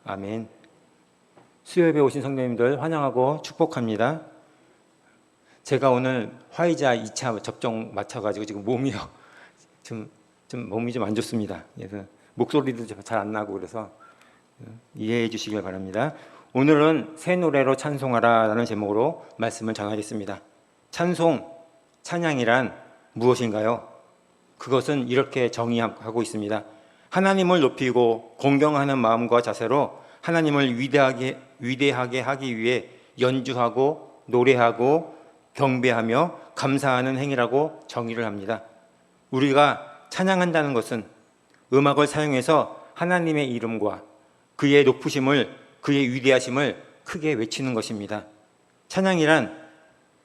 아멘. 수요예배 오신 성도님들 환영하고 축복합니다. 제가 오늘 화이자 2차 접종 맞춰가지고 지금 몸이 좀 몸이 좀 안 좋습니다. 그래서 목소리도 잘 안 나고 그래서 이해해 주시길 바랍니다. 오늘은 새 노래로 찬송하라라는 제목으로 말씀을 전하겠습니다. 찬송, 찬양이란 무엇인가요? 그것은 이렇게 정의하고 있습니다. 하나님을 높이고 공경하는 마음과 자세로 하나님을 위대하게 하기 위해 연주하고 노래하고 경배하며 감사하는 행위라고 정의를 합니다. 우리가 찬양한다는 것은 음악을 사용해서 하나님의 이름과 그의 높으심을, 그의 위대하심을 크게 외치는 것입니다. 찬양이란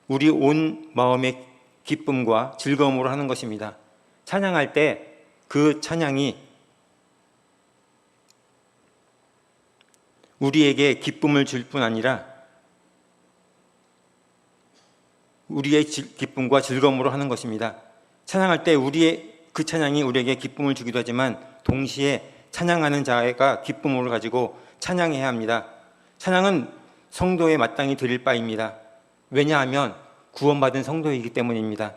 우리 온 마음의 기쁨과 즐거움으로 하는 것입니다. 찬양할 때 그 찬양이 우리에게 기쁨을 줄 뿐 아니라 우리의 기쁨과 즐거움으로 하는 것입니다. 찬양할 때 그 찬양이 우리에게 기쁨을 주기도 하지만 동시에 찬양하는 자가 기쁨을 가지고 찬양해야 합니다. 찬양은 성도에 마땅히 드릴 바입니다. 왜냐하면 구원받은 성도이기 때문입니다.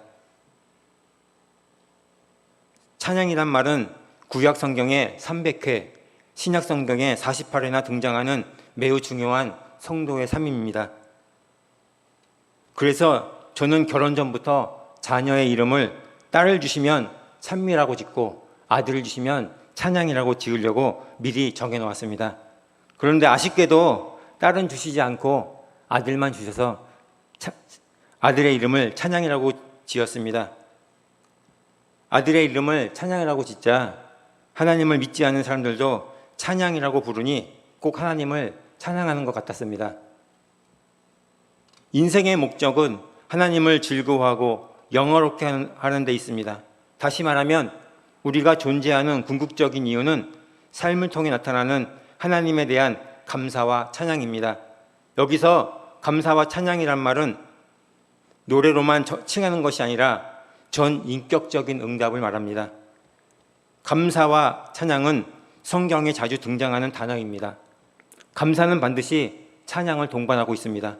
찬양이란 말은 구약 성경에 300회, 신약 성경에 48회나 등장하는 매우 중요한 성도의 삶입니다. 그래서 저는 결혼 전부터 자녀의 이름을 딸을 주시면 찬미라고 짓고 아들을 주시면 찬양이라고 지으려고 미리 정해놓았습니다. 그런데 아쉽게도 딸은 주시지 않고 아들만 주셔서 아들의 이름을 찬양이라고 지었습니다. 아들의 이름을 찬양이라고 짓자 하나님을 믿지 않는 사람들도 찬양이라고 부르니 꼭 하나님을 찬양하는 것 같았습니다. 인생의 목적은 하나님을 즐거워하고 영화롭게 하는 데 있습니다. 다시 말하면 우리가 존재하는 궁극적인 이유는 삶을 통해 나타나는 하나님에 대한 감사와 찬양입니다. 여기서 감사와 찬양이란 말은 노래로만 칭하는 것이 아니라 전 인격적인 응답을 말합니다. 감사와 찬양은 성경에 자주 등장하는 단어입니다. 감사는 반드시 찬양을 동반하고 있습니다.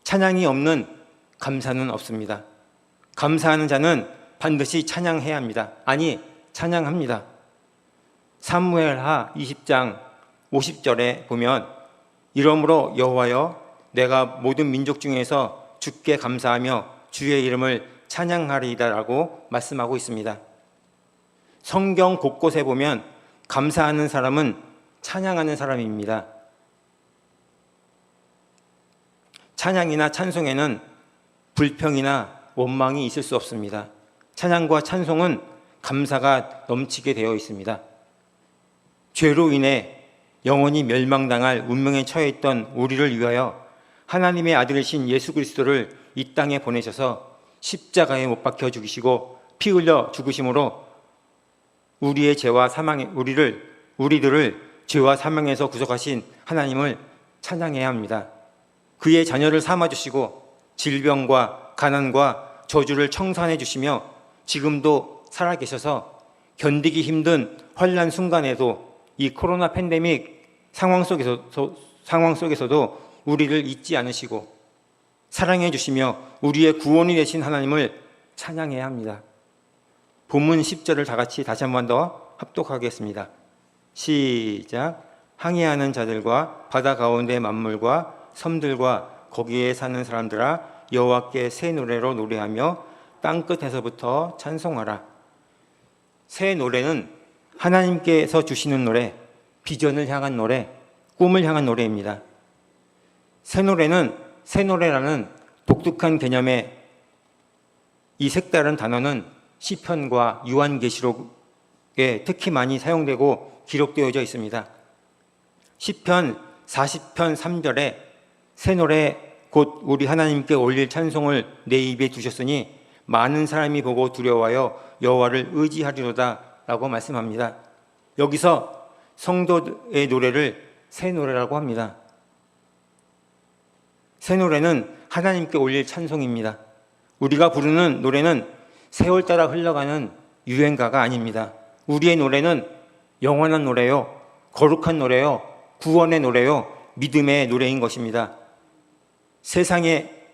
찬양이 없는 감사는 없습니다. 감사하는 자는 반드시 찬양해야 합니다. 아니, 찬양합니다. 사무엘하 20장 50절에 보면 이러므로 여호와여 내가 모든 민족 중에서 주께 감사하며 주의 이름을 찬양하리이다라고 말씀하고 있습니다. 성경 곳곳에 보면 감사하는 사람은 찬양하는 사람입니다. 찬양이나 찬송에는 불평이나 원망이 있을 수 없습니다. 찬양과 찬송은 감사가 넘치게 되어 있습니다. 죄로 인해 영원히 멸망당할 운명에 처해 있던 우리를 위하여 하나님의 아들이신 예수 그리스도를 이 땅에 보내셔서 십자가에 못 박혀 죽이시고 피 흘려 죽으심으로 우리의 죄와 사망에 우리들을 죄와 사망에서 구속하신 하나님을 찬양해야 합니다. 그의 자녀를 삼아 주시고 질병과 가난과 저주를 청산해 주시며 지금도 살아계셔서 견디기 힘든 환난 순간에도 이 코로나 팬데믹 상황 속에서도 우리를 잊지 않으시고 사랑해 주시며 우리의 구원이 되신 하나님을 찬양해야 합니다. 본문 10절을 다 같이 다시 한 번 더 합독하겠습니다. 시작. 항해하는 자들과 바다 가운데 만물과 섬들과 거기에 사는 사람들아 여호와께 새 노래로 노래하며 땅끝에서부터 찬송하라. 새 노래는 하나님께서 주시는 노래, 비전을 향한 노래, 꿈을 향한 노래입니다. 새 노래라는 독특한 개념의 이 색다른 단어는 시편과 요한계시록에 특히 많이 사용되고 기록되어져 있습니다. 시편 40편 3절에 새 노래 곧 우리 하나님께 올릴 찬송을 내 입에 두셨으니 많은 사람이 보고 두려워하여 여호와를 의지하리로다 라고 말씀합니다. 여기서 성도의 노래를 새 노래라고 합니다. 새 노래는 하나님께 올릴 찬송입니다. 우리가 부르는 노래는 세월 따라 흘러가는 유행가가 아닙니다. 우리의 노래는 영원한 노래요, 거룩한 노래요, 구원의 노래요, 믿음의 노래인 것입니다. 세상의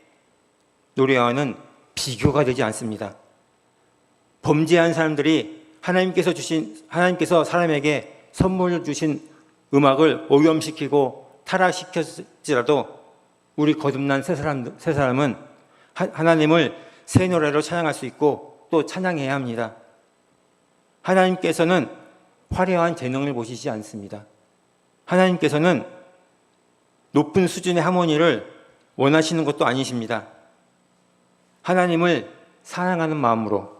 노래와는 비교가 되지 않습니다. 범죄한 사람들이 하나님께서 사람에게 선물로 주신 음악을 오염시키고 타락시켰을지라도 우리 거듭난 새 사람은 하나님을 새 노래로 찬양할 수 있고 또 찬양해야 합니다. 하나님께서는 화려한 재능을 보시지 않습니다. 하나님께서는 높은 수준의 하모니를 원하시는 것도 아니십니다. 하나님을 사랑하는 마음으로,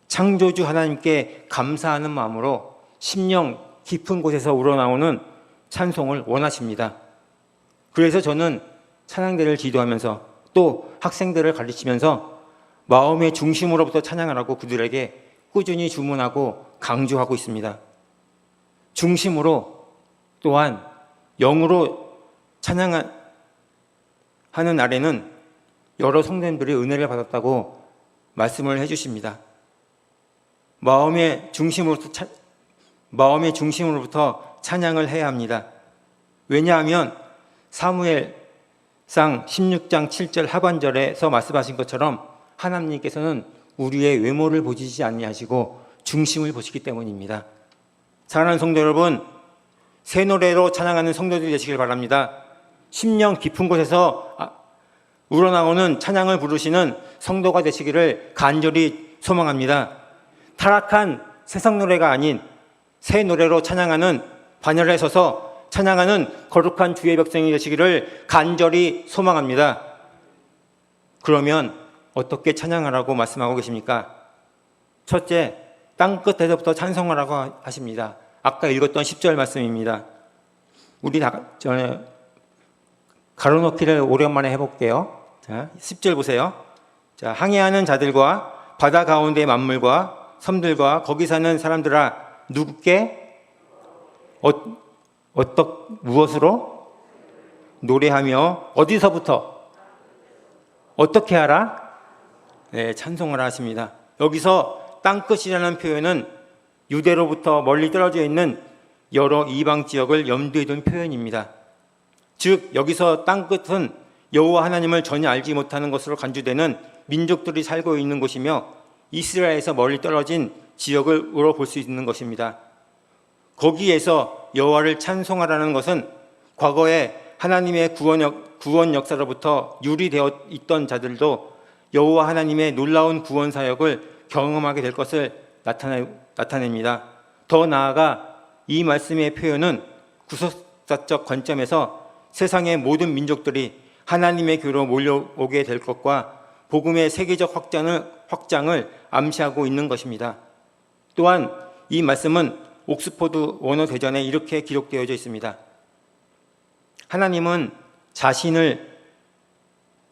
창조주 하나님께 감사하는 마음으로 심령 깊은 곳에서 우러나오는 찬송을 원하십니다. 그래서 저는 찬양대를 지도하면서 또 학생들을 가르치면서 마음의 중심으로부터 찬양하라고 그들에게 꾸준히 주문하고 강조하고 있습니다. 중심으로 또한 영으로 찬양하는 날에는 여러 성도님들이 은혜를 받았다고 말씀을 해주십니다. 마음의 중심으로부터 찬양을 해야 합니다. 왜냐하면 사무엘상 16장 7절 하반절에서 말씀하신 것처럼 하나님께서는 우리의 외모를 보시지 아니하시고 중심을 보시기 때문입니다. 사랑하는 성도 여러분, 새 노래로 찬양하는 성도들이 되시길 바랍니다. 심령 깊은 곳에서 우러나오는 찬양을 부르시는 성도가 되시기를 간절히 소망합니다. 타락한 세상 노래가 아닌 새 노래로 찬양하는 반열에 서서 찬양하는 거룩한 주의 백성이 되시기를 간절히 소망합니다. 그러면 어떻게 찬양하라고 말씀하고 계십니까? 첫째, 땅끝에서부터 찬송하라고 하십니다. 아까 읽었던 10절 말씀입니다. 우리 전에 가로놓기를 오랜만에 해볼게요. 자, 10절 보세요. 자, 항해하는 자들과 바다 가운데 만물과 섬들과 거기 사는 사람들아, 누구께 무엇으로 노래하며 어디서부터 어떻게 하라? 네, 찬송을 하십니다. 여기서 땅끝이라는 표현은 유대로부터 멀리 떨어져 있는 여러 이방 지역을 염두에 둔 표현입니다. 즉 여기서 땅끝은 여호와 하나님을 전혀 알지 못하는 것으로 간주되는 민족들이 살고 있는 곳이며 이스라엘에서 멀리 떨어진 지역으로 볼 수 있는 것입니다. 거기에서 여호와를 찬송하라는 것은 과거에 하나님의 구원 역사로부터 유리되어 있던 자들도 여호와 하나님의 놀라운 구원 사역을 경험하게 될 것을 나타냅니다. 더 나아가 이 말씀의 표현은 구속사적 관점에서 세상의 모든 민족들이 하나님의 교로 몰려오게 될 것과 복음의 세계적 확장을 암시하고 있는 것입니다. 또한 이 말씀은 옥스퍼드 원어 대전에 이렇게 기록되어져 있습니다. 하나님은 자신을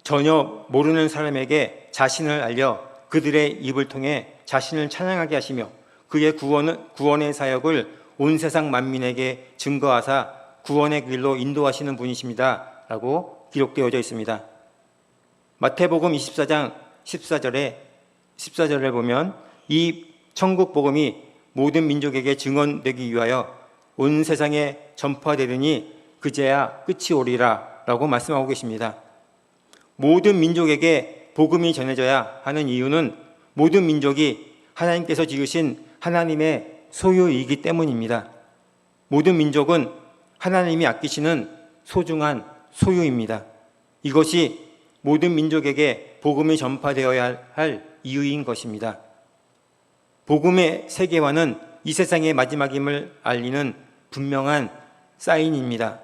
전혀 모르는 사람에게 자신을 알려 그들의 입을 통해 자신을 찬양하게 하시며 그의 구원의 사역을 온 세상 만민에게 증거하사 구원의 길로 인도하시는 분이십니다. 라고 기록되어져 있습니다. 마태복음 24장 14절에 보면 이 천국 복음이 모든 민족에게 증언되기 위하여 온 세상에 전파되리니 그제야 끝이 오리라 라고 말씀하고 계십니다. 모든 민족에게 복음이 전해져야 하는 이유는 모든 민족이 하나님께서 지으신 하나님의 소유이기 때문입니다. 모든 민족은 하나님이 아끼시는 소중한 소유입니다. 이것이 모든 민족에게 복음이 전파되어야 할 이유인 것입니다. 복음의 세계화는 이 세상의 마지막임을 알리는 분명한 사인입니다.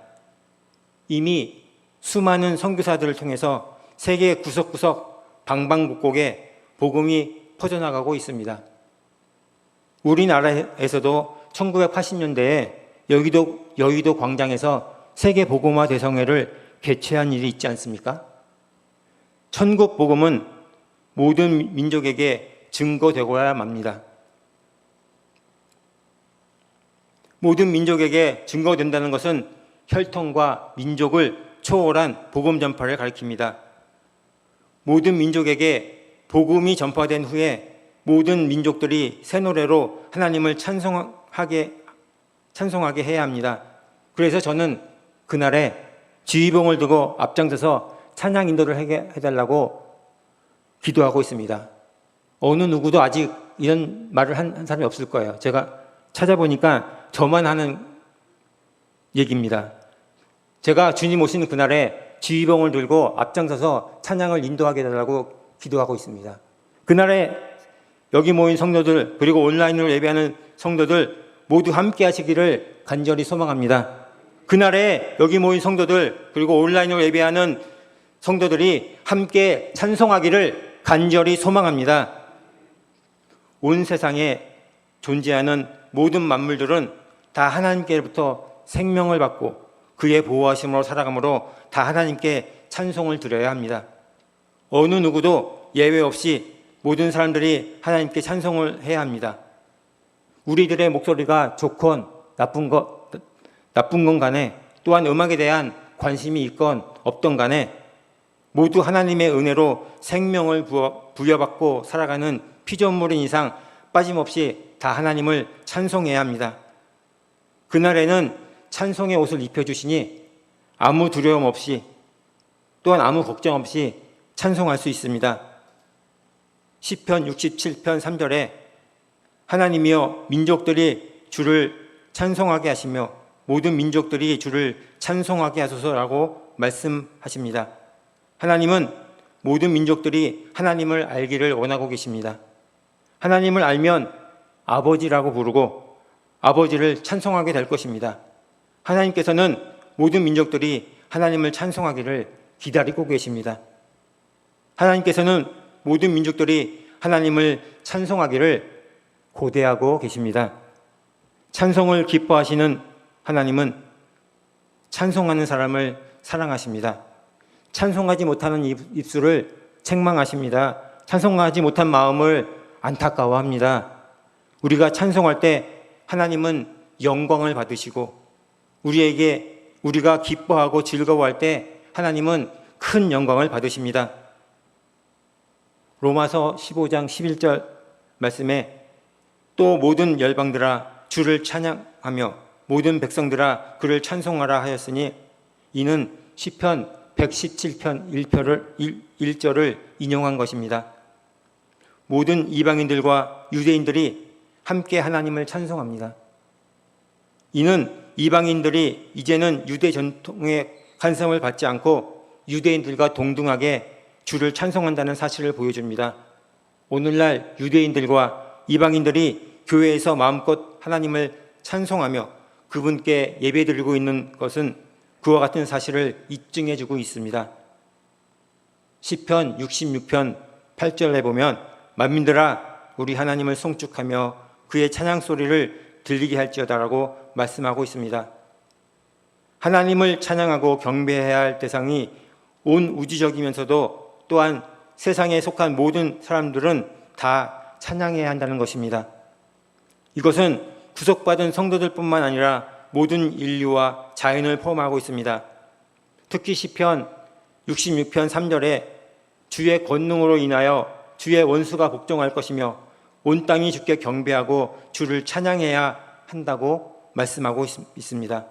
이미 수많은 선교사들을 통해서 세계 구석구석 방방곡곡에 복음이 퍼져나가고 있습니다. 우리나라에서도 1980년대에 여의도 광장에서 세계 복음화 대성회를 개최한 일이 있지 않습니까? 천국 복음은 모든 민족에게 증거되고야 맙니다. 모든 민족에게 증거된다는 것은 혈통과 민족을 초월한 복음 전파를 가리킵니다. 모든 민족에게 복음이 전파된 후에 모든 민족들이 새 노래로 하나님을 찬송하게 해야 합니다. 그래서 저는 그날에 지휘봉을 두고 앞장서서 찬양 인도를 해달라고 기도하고 있습니다. 어느 누구도 아직 이런 말을 한 사람이 없을 거예요. 제가 찾아보니까 저만 하는 얘기입니다. 제가 주님 오시는 그날에 지휘봉을 들고 앞장서서 찬양을 인도하게 해달라고 기도하고 있습니다. 그날에 여기 모인 성도들, 그리고 온라인으로 예배하는 성도들 모두 함께 하시기를 간절히 소망합니다. 그날에 여기 모인 성도들, 그리고 온라인으로 예배하는 성도들이 함께 찬송하기를 간절히 소망합니다. 온 세상에 존재하는 모든 만물들은 다 하나님께로부터 생명을 받고 그의 보호하심으로 살아가므로 다 하나님께 찬송을 드려야 합니다. 어느 누구도 예외 없이 모든 사람들이 하나님께 찬송을 해야 합니다. 우리들의 목소리가 좋건 나쁜 건 간에, 또한 음악에 대한 관심이 있건 없던 간에 모두 하나님의 은혜로 생명을 부여받고 살아가는 피조물인 이상 빠짐없이 다 하나님을 찬송해야 합니다. 그날에는 찬송의 옷을 입혀주시니 아무 두려움 없이, 또한 아무 걱정 없이 찬송할 수 있습니다. 시편 67편 3절에 하나님이여 민족들이 주를 찬송하게 하시며 모든 민족들이 주를 찬송하게 하소서라고 말씀하십니다. 하나님은 모든 민족들이 하나님을 알기를 원하고 계십니다. 하나님을 알면 아버지라고 부르고 아버지를 찬송하게 될 것입니다. 하나님께서는 모든 민족들이 하나님을 찬송하기를 기다리고 계십니다. 하나님께서는 모든 민족들이 하나님을 찬송하기를 고대하고 계십니다. 찬송을 기뻐하시는 하나님은 찬송하는 사람을 사랑하십니다. 찬송하지 못하는 입술을 책망하십니다. 찬송하지 못한 마음을 안타까워합니다. 우리가 찬송할 때 하나님은 영광을 받으시고 우리가 기뻐하고 즐거워할 때 하나님은 큰 영광을 받으십니다. 로마서 15장 11절 말씀에 또 모든 열방들아 주를 찬양하며 모든 백성들아 그를 찬송하라 하였으니 이는 시편 117편 1절을 인용한 것입니다. 모든 이방인들과 유대인들이 함께 하나님을 찬송합니다. 이는 이방인들이 이제는 유대 전통의 간섭을 받지 않고 유대인들과 동등하게 주를 찬송한다는 사실을 보여줍니다. 오늘날 유대인들과 이방인들이 교회에서 마음껏 하나님을 찬송하며 그분께 예배드리고 있는 것은 그와 같은 사실을 입증해주고 있습니다. 시편 66편 8절에 보면 만민들아 우리 하나님을 송축하며 그의 찬양 소리를 들리게 할지어다라고 말씀하고 있습니다. 하나님을 찬양하고 경배해야 할 대상이 온 우주적이면서도 또한 세상에 속한 모든 사람들은 다 찬양해야 한다는 것입니다. 이것은 구속받은 성도들뿐만 아니라 모든 인류와 자연을 포함하고 있습니다. 특히 시편 66편 3절에 주의 권능으로 인하여 주의 원수가 복종할 것이며 온 땅이 주께 경배하고 주를 찬양해야 한다고 말씀하고 있습니다.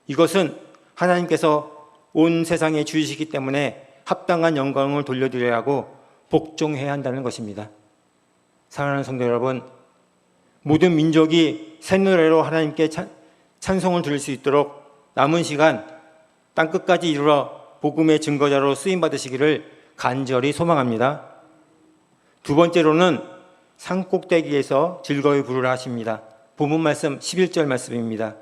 이것은 하나님께서 온 세상의 주이시기 때문에 합당한 영광을 돌려드려야 하고 복종해야 한다는 것입니다. 사랑하는 성도 여러분, 모든 민족이 새노래로 하나님께 찬송을 드릴 수 있도록 남은 시간 땅끝까지 이르러 복음의 증거자로 쓰임받으시기를 간절히 소망합니다. 두 번째로는 산꼭대기에서 즐거이 부르라 하십니다. 본문 말씀 11절 말씀입니다.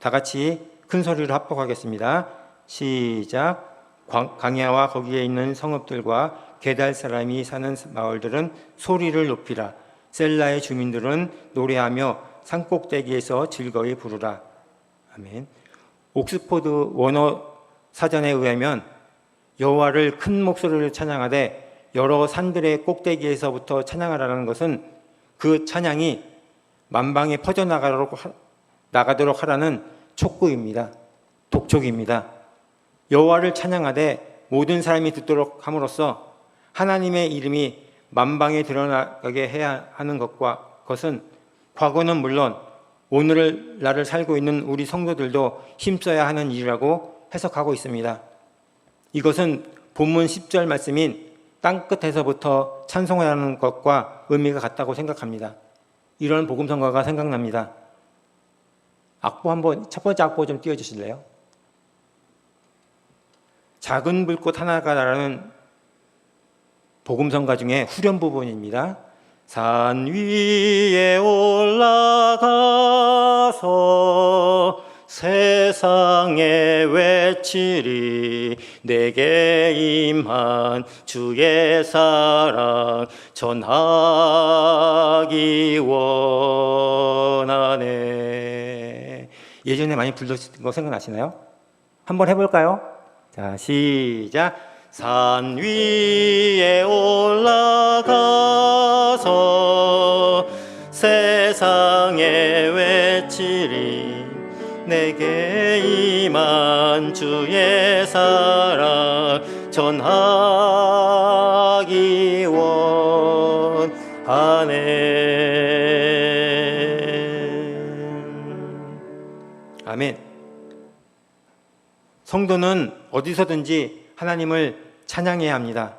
다 같이 큰 소리로 합독하겠습니다. 시작. 광야와 거기에 있는 성읍들과 게달 사람이 사는 마을들은 소리를 높이라. 셀라의 주민들은 노래하며 산꼭대기에서 즐거이 부르라. 아멘. 옥스포드 원어 사전에 의하면 여호와를 큰 목소리로 찬양하되 여러 산들의 꼭대기에서부터 찬양하라는 것은 그 찬양이 만방에 나가도록 하라는 촉구입니다. 독촉입니다. 여호와를 찬양하되 모든 사람이 듣도록 함으로써 하나님의 이름이 만방에 드러나게 해야 하는 것은 과거는 물론 오늘날을 살고 있는 우리 성도들도 힘써야 하는 일이라고 해석하고 있습니다. 이것은 본문 10절 말씀인 땅끝에서부터 찬송하는 것과 의미가 같다고 생각합니다. 이런 복음성가가 생각납니다. 악보 한번, 첫 번째 악보 좀 띄워주실래요? 작은 불꽃 하나가 나라는 복음성가 중에 후렴 부분입니다. 산 위에 올라가서 세상에 외치리 내게 임한 주의 사랑 전하기 원하네. 예전에 많이 불렀던 거 생각나시나요? 한번 해볼까요? 자, 시작. 산 위에 올라가서 세상에 외치리 내게 임한 주의 사랑 전하기 원하네. 아멘. 성도는 어디서든지 하나님을 찬양해야 합니다.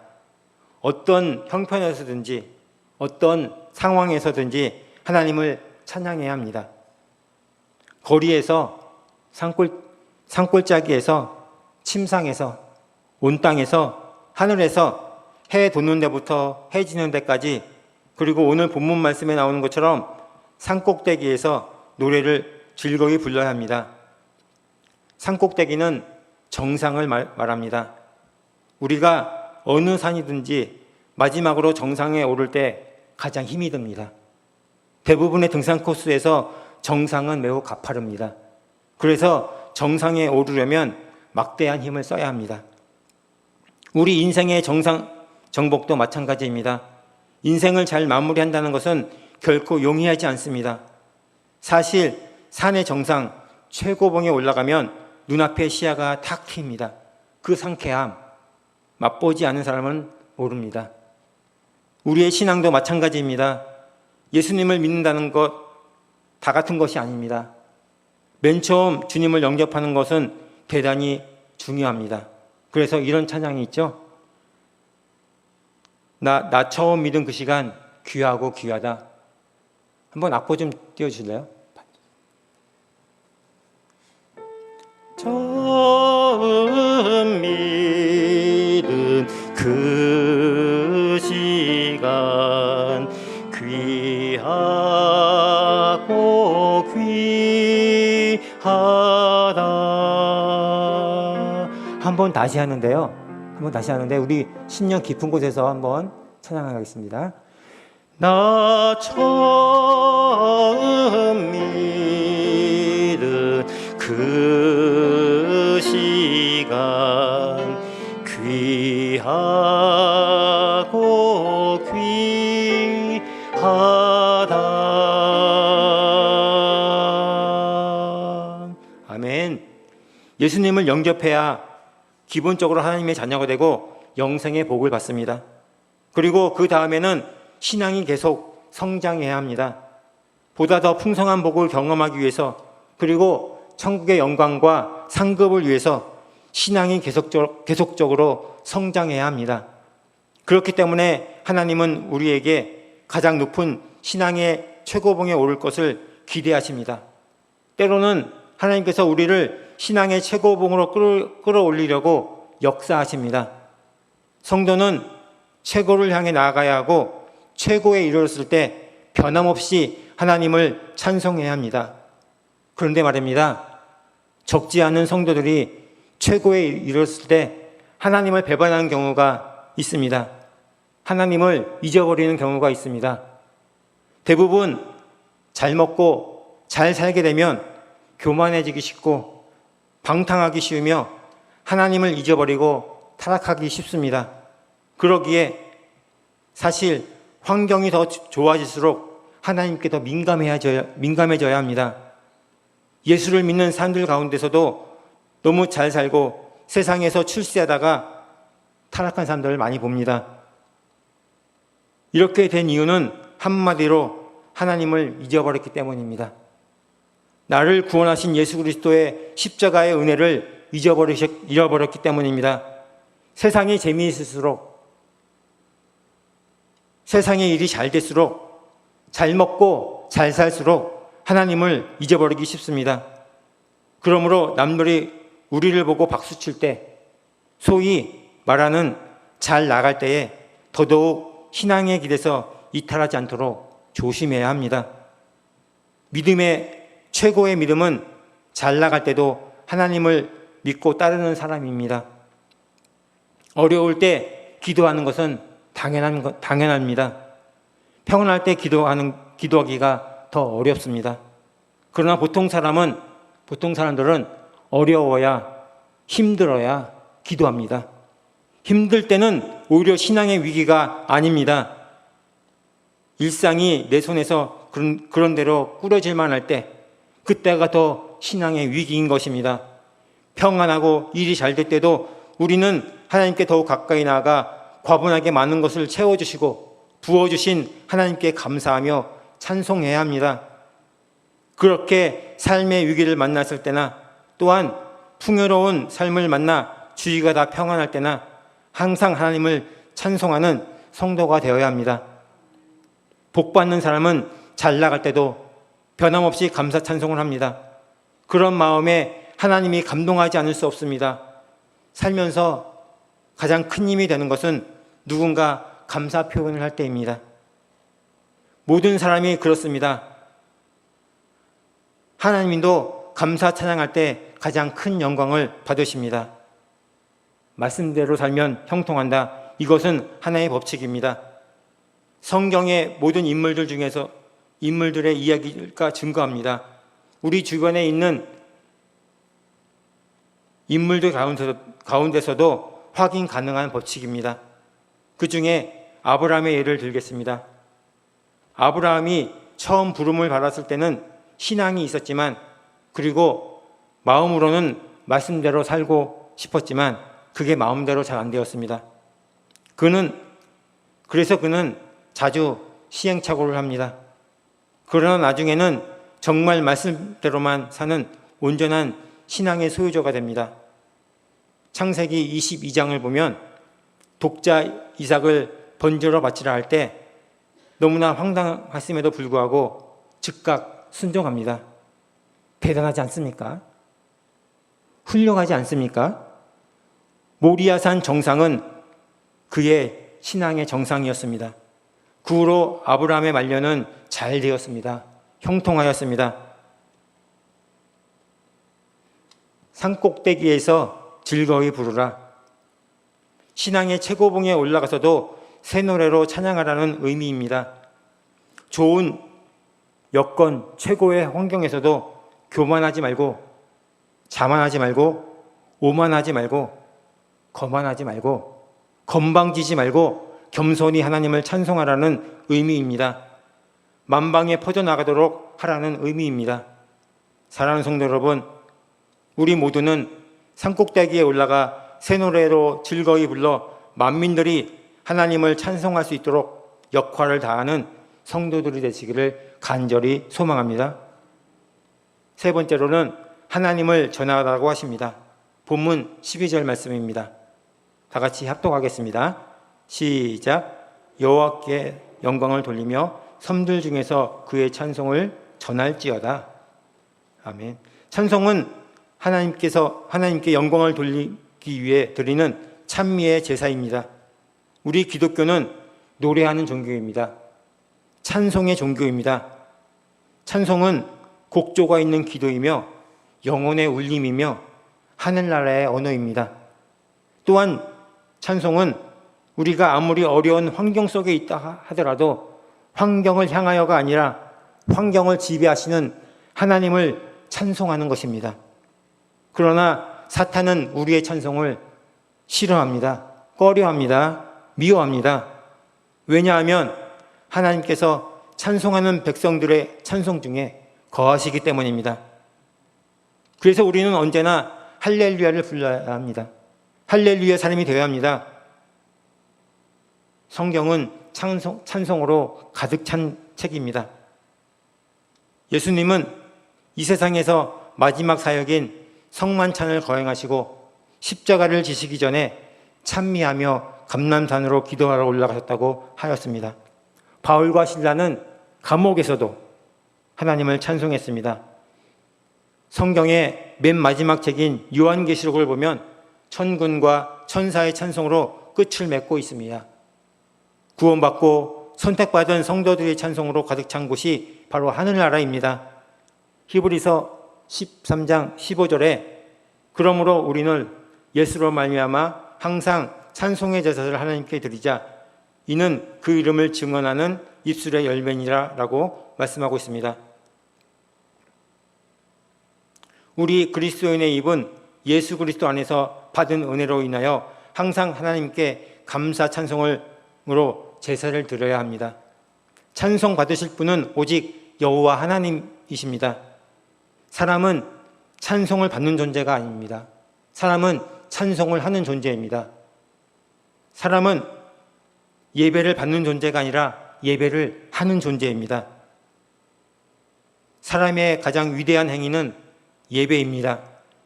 어떤 형편에서든지 어떤 상황에서든지 하나님을 찬양해야 합니다. 거리에서 산골짜기에서 침상에서 온 땅에서 하늘에서 해 돋는 데부터 해 지는 데까지, 그리고 오늘 본문 말씀에 나오는 것처럼 산꼭대기에서 노래를 즐거이 불러야 합니다. 산꼭대기는 정상을 말합니다. 우리가 어느 산이든지 마지막으로 정상에 오를 때 가장 힘이 듭니다. 대부분의 등산 코스에서 정상은 매우 가파릅니다. 그래서 정상에 오르려면 막대한 힘을 써야 합니다. 우리 인생의 정복도 마찬가지입니다. 인생을 잘 마무리한다는 것은 결코 용이하지 않습니다. 사실 산의 정상 최고봉에 올라가면 눈앞에 시야가 탁 트입니다. 그 상쾌함 맛보지 않은 사람은 모릅니다. 우리의 신앙도 마찬가지입니다. 예수님을 믿는다는 것 다 같은 것이 아닙니다. 맨 처음 주님을 영접하는 것은 대단히 중요합니다. 그래서 이런 찬양이 있죠. 나 처음 믿은 그 시간 귀하고 귀하다. 한번 악보 좀 띄워주실래요? 처음 믿은 그 시간 귀하고 귀하다. 한번 다시 하는데요. 우리 신령 깊은 곳에서 한번 찬양하겠습니다. 나 처음 믿은 그 시간 귀하고 귀하다. 아멘. 예수님을 영접해야 기본적으로 하나님의 자녀가 되고 영생의 복을 받습니다. 그리고 그 다음에는 신앙이 계속 성장해야 합니다. 보다 더 풍성한 복을 경험하기 위해서, 그리고 천국의 영광과 상급을 위해서 신앙이 계속적으로 성장해야 합니다. 그렇기 때문에 하나님은 우리에게 가장 높은 신앙의 최고봉에 오를 것을 기대하십니다. 때로는 하나님께서 우리를 신앙의 최고봉으로 끌어올리려고 역사하십니다. 성도는 최고를 향해 나아가야 하고 최고에 이르렀을 때 변함없이 하나님을 찬송해야 합니다. 그런데 말입니다. 적지 않은 성도들이 최고에 이르렀을 때 하나님을 배반하는 경우가 있습니다. 하나님을 잊어버리는 경우가 있습니다. 대부분 잘 먹고 잘 살게 되면 교만해지기 쉽고 방탕하기 쉬우며 하나님을 잊어버리고 타락하기 쉽습니다. 그러기에 사실 환경이 더 좋아질수록 하나님께 더 민감해져야 합니다. 예수를 믿는 사람들 가운데서도 너무 잘 살고 세상에서 출세하다가 타락한 사람들을 많이 봅니다. 이렇게 된 이유는 한마디로 하나님을 잊어버렸기 때문입니다. 나를 구원하신 예수 그리스도의 십자가의 은혜를 잃어버렸기 때문입니다. 세상이 재미있을수록, 세상의 일이 잘 될수록, 잘 먹고 잘 살수록 하나님을 잊어버리기 쉽습니다. 그러므로 남들이 우리를 보고 박수칠 때, 소위 말하는 잘 나갈 때에 더더욱 신앙의 길에서 이탈하지 않도록 조심해야 합니다. 믿음의 최고의 믿음은 잘 나갈 때도 하나님을 믿고 따르는 사람입니다. 어려울 때 기도하는 것은 당연합니다. 평안할 때 기도하기가 더 어렵습니다. 그러나 보통 사람들은 어려워야, 힘들어야 기도합니다. 힘들 때는 오히려 신앙의 위기가 아닙니다. 일상이 내 손에서 그런 대로 꾸려질만 할 때, 그때가 더 신앙의 위기인 것입니다. 평안하고 일이 잘 될 때도 우리는 하나님께 더욱 가까이 나아가 과분하게 많은 것을 채워주시고 부어주신 하나님께 감사하며 찬송해야 합니다. 그렇게 삶의 위기를 만났을 때나, 또한 풍요로운 삶을 만나 주위가 다 평안할 때나 항상 하나님을 찬송하는 성도가 되어야 합니다. 복받는 사람은 잘 나갈 때도 변함없이 감사 찬송을 합니다. 그런 마음에 하나님이 감동하지 않을 수 없습니다. 살면서 가장 큰 힘이 되는 것은 누군가 감사 표현을 할 때입니다. 모든 사람이 그렇습니다. 하나님도 감사 찬양할 때 가장 큰 영광을 받으십니다. 말씀대로 살면 형통한다. 이것은 하나의 법칙입니다. 성경의 모든 인물들의 이야기가 증거합니다. 우리 주변에 있는 인물들 가운데서도 확인 가능한 법칙입니다. 그 중에 아브라함의 예를 들겠습니다. 아브라함이 처음 부름을 받았을 때는 신앙이 있었지만, 그리고 마음으로는 말씀대로 살고 싶었지만 그게 마음대로 잘 안 되었습니다. 그래서 그는 자주 시행착오를 합니다. 그러나 나중에는 정말 말씀대로만 사는 온전한 신앙의 소유자가 됩니다. 창세기 22장을 보면 독자 이삭을 번제로 바치라 할 때 너무나 황당했음에도 불구하고 즉각 순종합니다. 대단하지 않습니까? 훌륭하지 않습니까? 모리아산 정상은 그의 신앙의 정상이었습니다. 그 후로 아브라함의 말년은 잘 되었습니다. 형통하였습니다. 산꼭대기에서 즐거이 부르라. 신앙의 최고봉에 올라가서도 새 노래로 찬양하라는 의미입니다. 좋은 여건, 최고의 환경에서도 교만하지 말고, 자만하지 말고, 오만하지 말고, 거만하지 말고, 건방지지 말고 겸손히 하나님을 찬송하라는 의미입니다. 만방에 퍼져나가도록 하라는 의미입니다. 사랑하는 성도 여러분, 우리 모두는 산꼭대기에 올라가 새 노래로 즐거이 불러 만민들이 하나님을 찬송할 수 있도록 역할을 다하는 성도들이 되시기를 간절히 소망합니다. 세 번째로는 하나님을 전하라고 하십니다. 본문 12절 말씀입니다. 다 같이 합독하겠습니다. 시작. 여호와께 영광을 돌리며 섬들 중에서 그의 찬송을 전할지어다. 아멘. 찬송은 하나님께 영광을 돌리기 위해 드리는 찬미의 제사입니다. 우리 기독교는 노래하는 종교입니다. 찬송의 종교입니다. 찬송은 곡조가 있는 기도이며 영혼의 울림이며 하늘나라의 언어입니다. 또한 찬송은 우리가 아무리 어려운 환경 속에 있다 하더라도 환경을 향하여가 아니라 환경을 지배하시는 하나님을 찬송하는 것입니다. 그러나 사탄은 우리의 찬송을 싫어합니다. 꺼려합니다. 미워합니다. 왜냐하면 하나님께서 찬송하는 백성들의 찬송 중에 거하시기 때문입니다. 그래서 우리는 언제나 할렐루야를 불러야 합니다. 할렐루야 사람이 되어야 합니다. 성경은 찬송으로 가득 찬 책입니다. 예수님은 이 세상에서 마지막 사역인 성만찬을 거행하시고 십자가를 지시기 전에 찬미하며 감람산으로 기도하러 올라가셨다고 하였습니다. 바울과 실라는 감옥에서도 하나님을 찬송했습니다. 성경의 맨 마지막 책인 요한계시록을 보면 천군과 천사의 찬송으로 끝을 맺고 있습니다. 구원받고 선택받은 성도들의 찬송으로 가득 찬 곳이 바로 하늘나라입니다. 히브리서 13장 15절에 그러므로 우리는 예수로 말미암아 항상 찬송의 제사를 하나님께 드리자 이는 그 이름을 증언하는 입술의 열매니라 라고 말씀하고 있습니다. 우리 그리스도인의 입은 예수 그리스도 안에서 받은 은혜로 인하여 항상 하나님께 감사 찬송으로 제사를 드려야 합니다. 찬송 받으실 분은 오직 여호와 하나님이십니다. 사람은 찬송을 받는 존재가 아닙니다. 사람은 찬송을 하는 존재입니다. 사람은 예배를 받는 존재가 아니라 예배를 하는 존재입니다. 사람의 가장 위대한 행위는 예배입니다.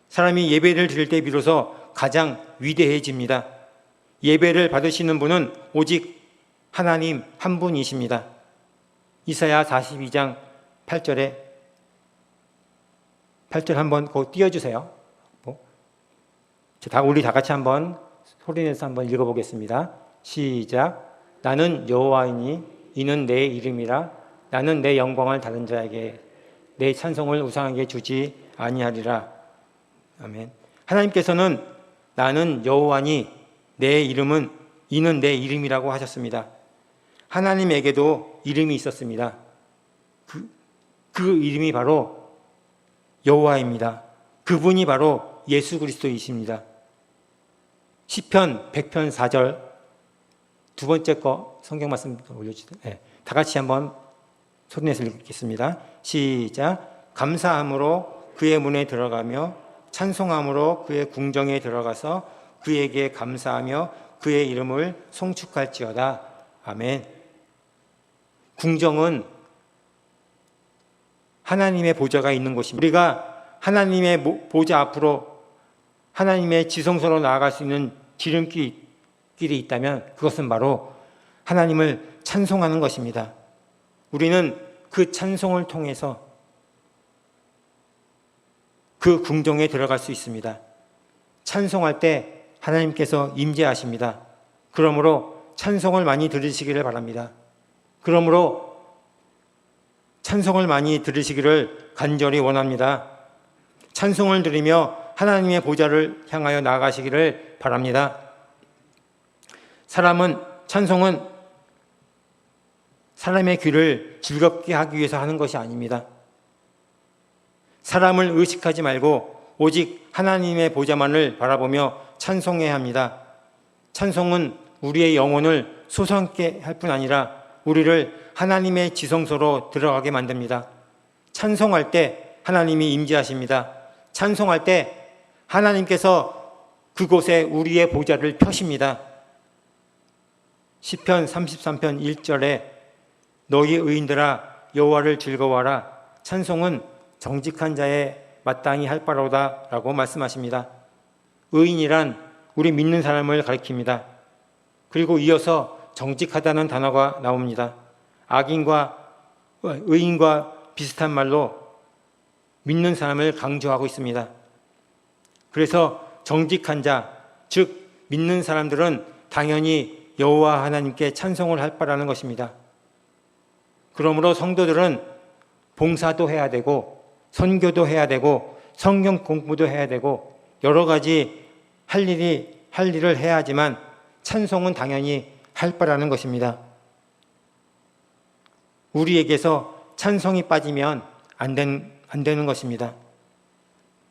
사람이 예배를 드릴 때 비로소 가장 위대해집니다. 예배를 받으시는 분은 오직 하나님 한 분이십니다. 이사야 42장 8절에 8절 한번 꼭 띄워주세요. 우리 다 같이 한번 소리내서 한번 읽어보겠습니다. 시작. 나는 여호와이니 이는 내 이름이라. 나는 내 영광을 다른 자에게 내 찬송을 우상에게 주지 아니하리라. 아멘. 하나님께서는 나는 여호와니 내 이름은 이는 내 이름이라고 하셨습니다. 하나님에게도 이름이 있었습니다. 그 이름이 바로 여호와입니다. 그분이 바로 예수 그리스도이십니다. 시편 100편 4절 두 번째 거 성경 말씀 올려주세요. 네, 다 같이 한번 소리내서 읽겠습니다. 시작. 감사함으로 그의 문에 들어가며 찬송함으로 그의 궁정에 들어가서 그에게 감사하며 그의 이름을 송축할지어다. 아멘. 궁정은 하나님의 보좌가 있는 곳입니다. 우리가 하나님의 보좌 앞으로 하나님의 지성소로 나아갈 수 있는 지름길이 있다면 그것은 바로 하나님을 찬송하는 것입니다. 우리는 그 찬송을 통해서 그 궁정에 들어갈 수 있습니다. 찬송할 때 하나님께서 임재하십니다. 그러므로 찬송을 많이 들으시기를 바랍니다. 그러므로 찬송을 많이 들으시기를 간절히 원합니다. 찬송을 들으며 하나님의 보좌를 향하여 나아가시기를 바랍니다. 찬송은 사람의 귀를 즐겁게 하기 위해서 하는 것이 아닙니다. 사람을 의식하지 말고 오직 하나님의 보좌만을 바라보며 찬송해야 합니다. 찬송은 우리의 영혼을 솟아있게 할 뿐 아니라 우리를 하나님의 지성소로 들어가게 만듭니다. 찬송할 때 하나님이 임재하십니다. 찬송할 때 하나님께서 그곳에 우리의 보좌를 펴십니다. 시편 33편 1절에 너희 의인들아 여호와를 즐거워하라. 찬송은 정직한 자의 마땅히 할 바로다 라고 말씀하십니다. 의인이란 우리 믿는 사람을 가리킵니다. 그리고 이어서 정직하다는 단어가 나옵니다. 의인과 비슷한 말로 믿는 사람을 강조하고 있습니다. 그래서 정직한 자, 즉 믿는 사람들은 당연히 여호와 하나님께 찬송을 할 바라는 것입니다. 그러므로 성도들은 봉사도 해야 되고 선교도 해야 되고 성경 공부도 해야 되고 여러 가지 할 일을 해야 하지만 찬송은 당연히 할 바라는 것입니다. 우리에게서 찬송이 빠지면 안 되는 것입니다.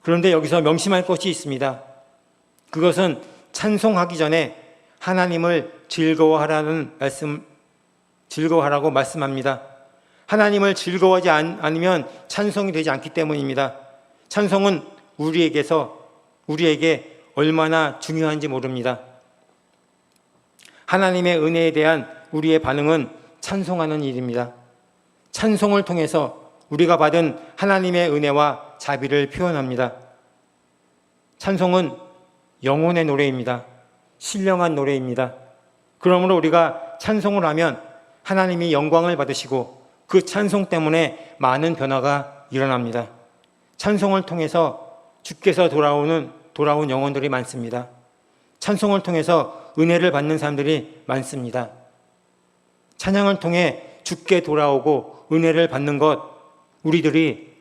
그런데 여기서 명심할 것이 있습니다. 그것은 찬송하기 전에 하나님을 즐거워하라고 말씀합니다. 하나님을 즐거워하지 않으면 찬송이 되지 않기 때문입니다. 찬송은 우리에게 얼마나 중요한지 모릅니다. 하나님의 은혜에 대한 우리의 반응은 찬송하는 일입니다. 찬송을 통해서 우리가 받은 하나님의 은혜와 자비를 표현합니다. 찬송은 영혼의 노래입니다. 신령한 노래입니다. 그러므로 우리가 찬송을 하면 하나님이 영광을 받으시고 그 찬송 때문에 많은 변화가 일어납니다. 찬송을 통해서 주께서 돌아온 영혼들이 많습니다. 찬송을 통해서 은혜를 받는 사람들이 많습니다. 찬양을 통해 주께 돌아오고 은혜를 받는 것, 우리들이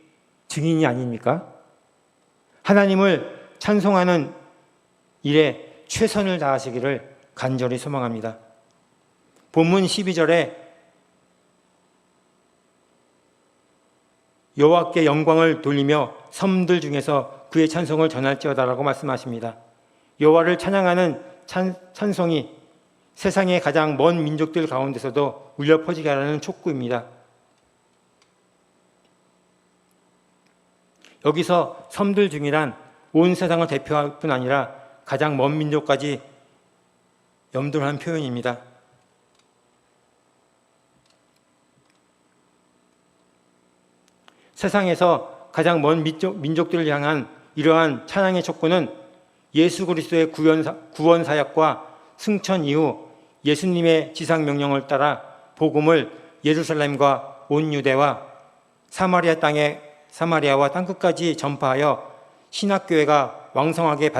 증인이 아닙니까? 하나님을 찬송하는 일에 최선을 다하시기를 간절히 소망합니다. 본문 12절에 여호와께 영광을 돌리며 섬들 중에서 그의 찬송을 전할지어다라고 말씀하십니다. 여호와를 찬양하는 찬송이 세상의 가장 먼 민족들 가운데서도 울려 퍼지게 하라는 촉구입니다. 여기서 섬들 중이란 온 세상을 대표할 뿐 아니라 가장 먼 민족까지 염두를 한 표현입니다. 세상에서 가장 먼 민족들을 향한 이러한 찬양의 촉구는 예수 그리스도의 구원 사역과 승천 이후 예수님의 지상 명령을 따라 복음을 예루살렘과 온 유대와 사마리아와 땅끝까지 전파하여 신학교회가 왕성하게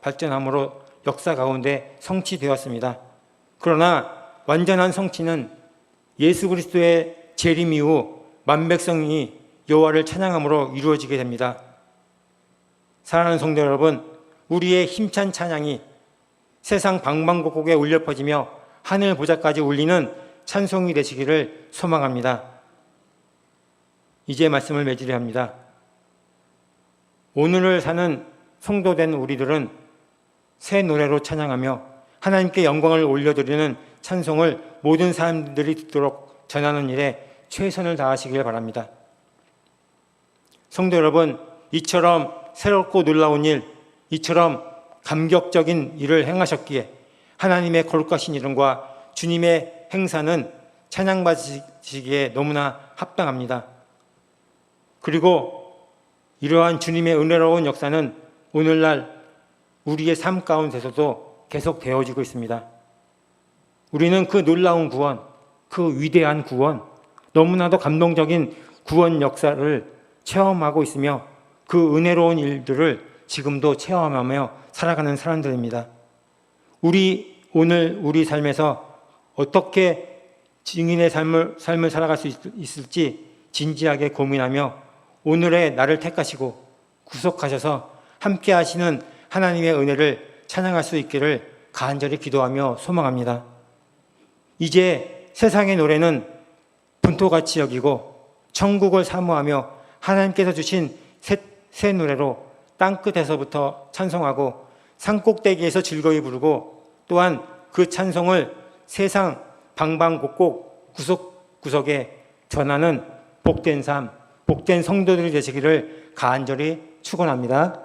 발전함으로 역사 가운데 성취되었습니다. 그러나 완전한 성취는 예수 그리스도의 재림 이후 만백성이 여호와를 찬양함으로 이루어지게 됩니다. 사랑하는 성도 여러분, 우리의 힘찬 찬양이 세상 방방곡곡에 울려 퍼지며 하늘 보좌까지 울리는 찬송이 되시기를 소망합니다. 이제 말씀을 맺으려 합니다. 오늘을 사는 성도된 우리들은 새 노래로 찬양하며 하나님께 영광을 올려드리는 찬송을 모든 사람들이 듣도록 전하는 일에 최선을 다하시길 바랍니다. 성도 여러분, 이처럼 새롭고 놀라운 일, 이처럼 감격적인 일을 행하셨기에 하나님의 거룩하신 이름과 주님의 행사는 찬양받으시기에 너무나 합당합니다. 그리고 이러한 주님의 은혜로운 역사는 오늘날 우리의 삶 가운데서도 계속 되어지고 있습니다. 우리는 그 놀라운 구원, 그 위대한 구원, 너무나도 감동적인 구원 역사를 체험하고 있으며 그 은혜로운 일들을 지금도 체험하며 살아가는 사람들입니다. 오늘 우리 삶에서 어떻게 증인의 삶을 살아갈 수 있을지 진지하게 고민하며 오늘의 나를 택하시고 구속하셔서 함께 하시는 하나님의 은혜를 찬양할 수 있기를 간절히 기도하며 소망합니다. 이제 세상의 노래는 분토같이 여기고 천국을 사모하며 하나님께서 주신 새 노래로 땅끝에서부터 찬송하고 산꼭대기에서 즐거이 부르고 또한 그 찬송을 세상 방방곡곡 구석구석에 전하는 복된 삶, 복된 성도들이 되시기를 간절히 축원합니다.